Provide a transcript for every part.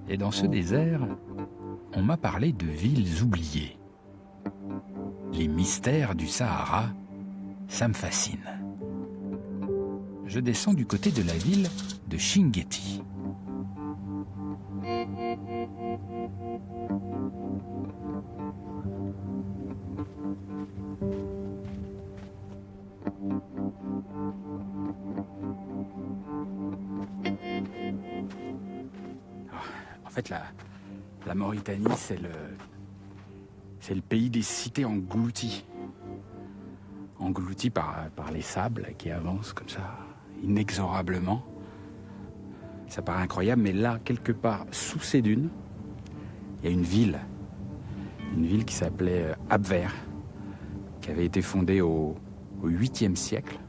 Et dans ce désert, on m'a parlé de villes oubliées. Les mystères du Sahara, ça me fascine. Je descends du côté de la ville de Chinguetti. En fait, la Mauritanie, c'est le pays des cités englouties. Englouties par les sables qui avancent comme ça, inexorablement. Ça paraît incroyable, mais là, quelque part, sous ces dunes, il y a une ville qui s'appelait Abver, qui avait été fondée au 8e siècle.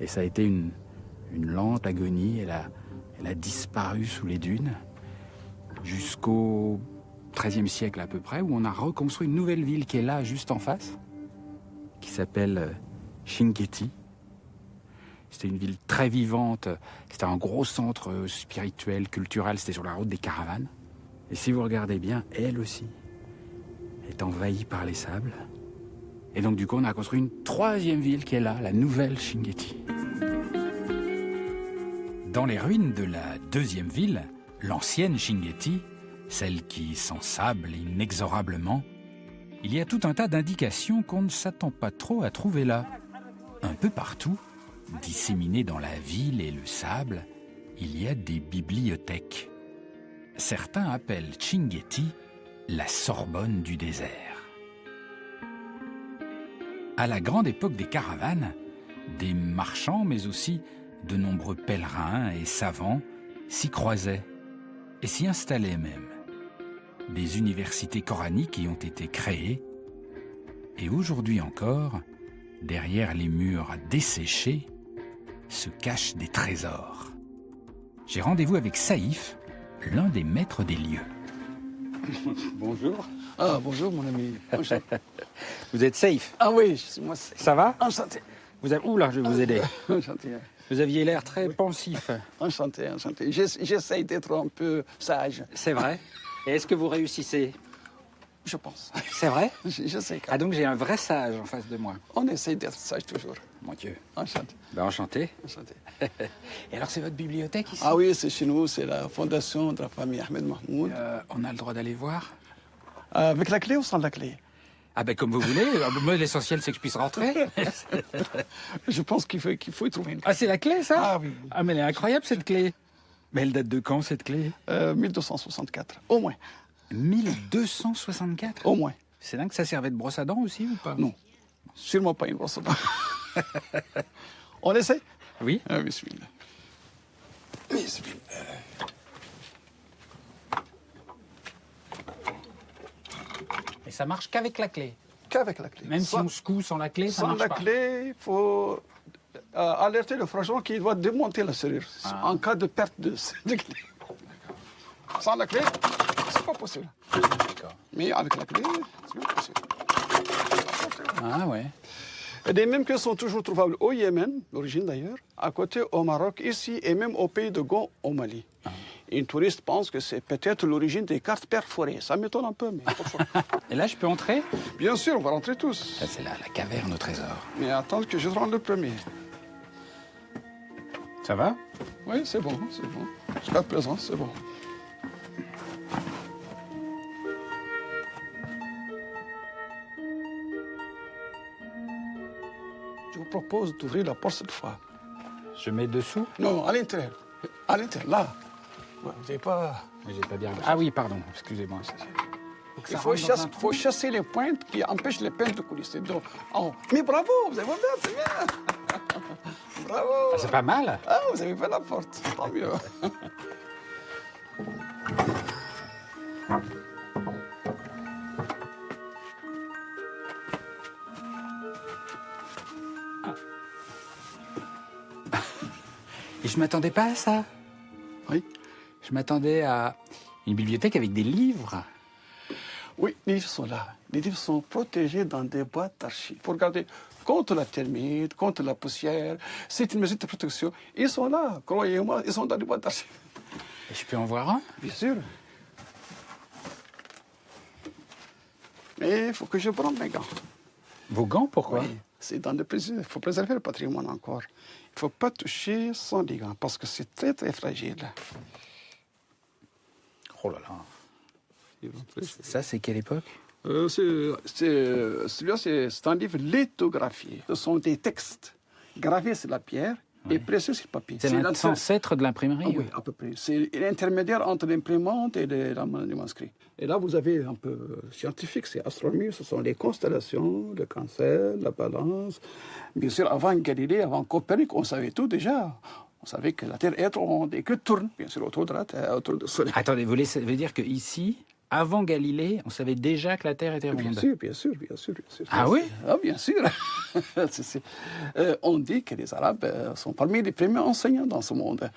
Et ça a été une lente agonie. Elle a disparu sous les dunes jusqu'au 13e siècle à peu près, où on a reconstruit une nouvelle ville qui est là, juste en face, qui s'appelle Chinguetti. C'était une ville très vivante, c'était un gros centre spirituel, culturel, c'était sur la route des caravanes. Et si vous regardez bien, elle aussi est envahie par les sables. Et donc du coup, on a construit une 3e ville qui est là, la nouvelle Chinguetti. Dans les ruines de la 2e ville, l'ancienne Chinguetti, celle qui s'ensable inexorablement, il y a tout un tas d'indications qu'on ne s'attend pas trop à trouver là. Un peu partout, disséminées dans la ville et le sable, il y a des bibliothèques. Certains appellent Chinguetti la Sorbonne du désert. À la grande époque des caravanes, des marchands, mais aussi de nombreux pèlerins et savants s'y croisaient et s'y installaient même. Des universités coraniques y ont été créées et aujourd'hui encore, derrière les murs desséchés, se cachent des trésors. J'ai rendez-vous avec Saïf, l'un des maîtres des lieux. Bonjour. Ah, bonjour mon ami. Vous êtes Saïf? Ah oui, c'est moi. Ça va? Enchanté. Oula, je vais vous aider. Enchanté. Vous aviez l'air très pensif. Enchanté, enchanté. J'essaye d'être un peu sage. C'est vrai? Et est-ce que vous réussissez? Je pense. C'est vrai? Je sais. Ah, donc j'ai un vrai sage en face de moi. On essaye d'être sage toujours. Mon Dieu. Enchanté. Ben, enchanté. Enchanté. Et alors, c'est votre bibliothèque ici? Ah oui, c'est chez nous, c'est la fondation de la famille Ahmed Mahmoud. On a le droit d'aller voir? Avec la clé ou sans la clé? Ah ben comme vous voulez, moi l'essentiel c'est que je puisse rentrer. Je pense qu'il faut y trouver une clé. Ah, c'est la clé, ça? Ah oui. Ah, mais elle est incroyable, cette clé. Mais elle date de quand, cette clé? 1264, au moins. 1264? Au moins. C'est dingue, ça servait de brosse à dents aussi ou pas? Non, sûrement pas une brosse à dents. On essaie? Oui. Bismillah. Bismillah. Et ça marche qu'avec la clé? Qu'avec la clé. Même si on secoue sans la clé, ça sans marche la pas? clé, il faut alerter le frangin qui doit démonter la serrure en cas de perte de clé. Sans la clé, c'est pas possible. D'accord. Mais avec la clé, c'est bien possible. Ah ouais. Et des mêmes clés sont toujours trouvables au Yémen, d'origine d'ailleurs, à côté au Maroc, ici, et même au pays de Gon, au Mali. Une touriste pense que c'est peut-être l'origine des cartes perforées. Ça m'étonne un peu, mais pourquoi? Et là, je peux entrer? Bien sûr, on va rentrer tous. Ça c'est la caverne au trésor. Mais attends que je rentre le premier. Ça va? Oui, c'est bon, c'est bon. Jusqu'à présent, c'est bon. Je vous propose d'ouvrir la porte cette fois. Je mets dessous? Non, à l'intérieur. À l'intérieur, là. Ouais, vous n'avez pas... Mais j'ai pas bien... Ah oui, pardon, excusez-moi. Il faut chasser les pointes qui empêchent les pointes de coulisser. Donc, oh. Mais bravo, vous avez fait, c'est bien. Bravo. Ah, c'est pas mal. Ah, vous avez fait la porte, tant mieux. Et je m'attendais pas à ça. Oui. Je m'attendais à une bibliothèque avec des livres. Oui, les livres sont là. Les livres sont protégés dans des boîtes d'archives. Pour regarder contre la termite, contre la poussière. C'est une mesure de protection. Ils sont là, croyez-moi, ils sont dans des boîtes d'archives. Et je peux en voir un? Bien sûr. Mais il faut que je prenne mes gants. Vos gants, pourquoi? Oui, c'est dans le il faut préserver le patrimoine encore. Il ne faut pas toucher sans les gants parce que c'est très très fragile. Oh là là. Ça, c'est quelle époque? Celui-là, c'est un livre lithographié. Ce sont des textes gravés sur la pierre et pressés sur le papier. C'est l'ancêtre de l'imprimerie? Ah oui, à peu près. C'est l'intermédiaire entre l'imprimante et le manuscrit. Et là, vous avez un peu scientifique, c'est astronomie, ce sont les constellations, le cancer, la balance. Bien sûr, avant Galilée, avant Copernic, on savait tout déjà. On savait que la Terre est ronde et que tourne, bien sûr, autour de la Terre, autour du Soleil. Attendez, vous voulez dire qu'ici, avant Galilée, on savait déjà que la Terre était ronde? Bien sûr, bien sûr, bien sûr. Bien sûr. Ah oui? Ah, bien sûr. On dit que les Arabes sont parmi les premiers enseignants dans ce monde.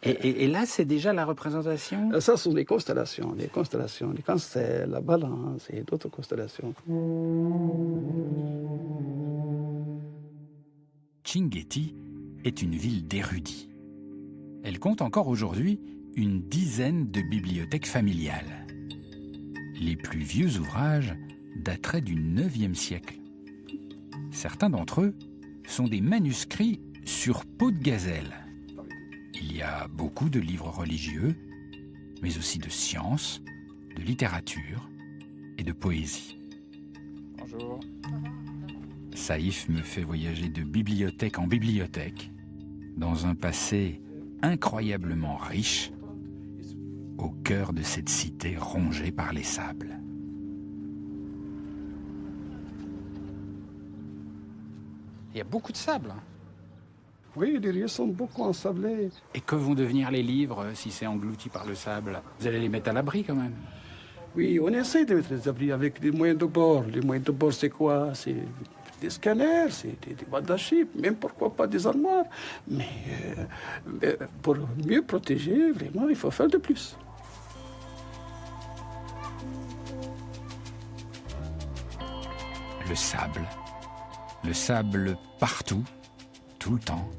Et là, c'est déjà la représentation? Ça, ce sont les constellations, les cancers, la balance et d'autres constellations. Chinguetti est une ville d'érudits. Elle compte encore aujourd'hui une dizaine de bibliothèques familiales. Les plus vieux ouvrages dateraient du IXe siècle. Certains d'entre eux sont des manuscrits sur peau de gazelle. Il y a beaucoup de livres religieux, mais aussi de sciences, de littérature et de poésie. Bonjour. Saïf me fait voyager de bibliothèque en bibliothèque, dans un passé incroyablement riche, au cœur de cette cité rongée par les sables. Il y a beaucoup de sable. Oui, les lieux sont beaucoup ensablés. Et que vont devenir les livres si c'est englouti par le sable? Vous allez les mettre à l'abri quand même? Oui, on essaie de mettre les abris avec des moyens de bord. Les moyens de bord, c'est quoi? C'est des scanners, c'est des boîtes d'archives, même pourquoi pas des armoires. Mais pour mieux protéger, vraiment, il faut faire de plus. Le sable partout, tout le temps,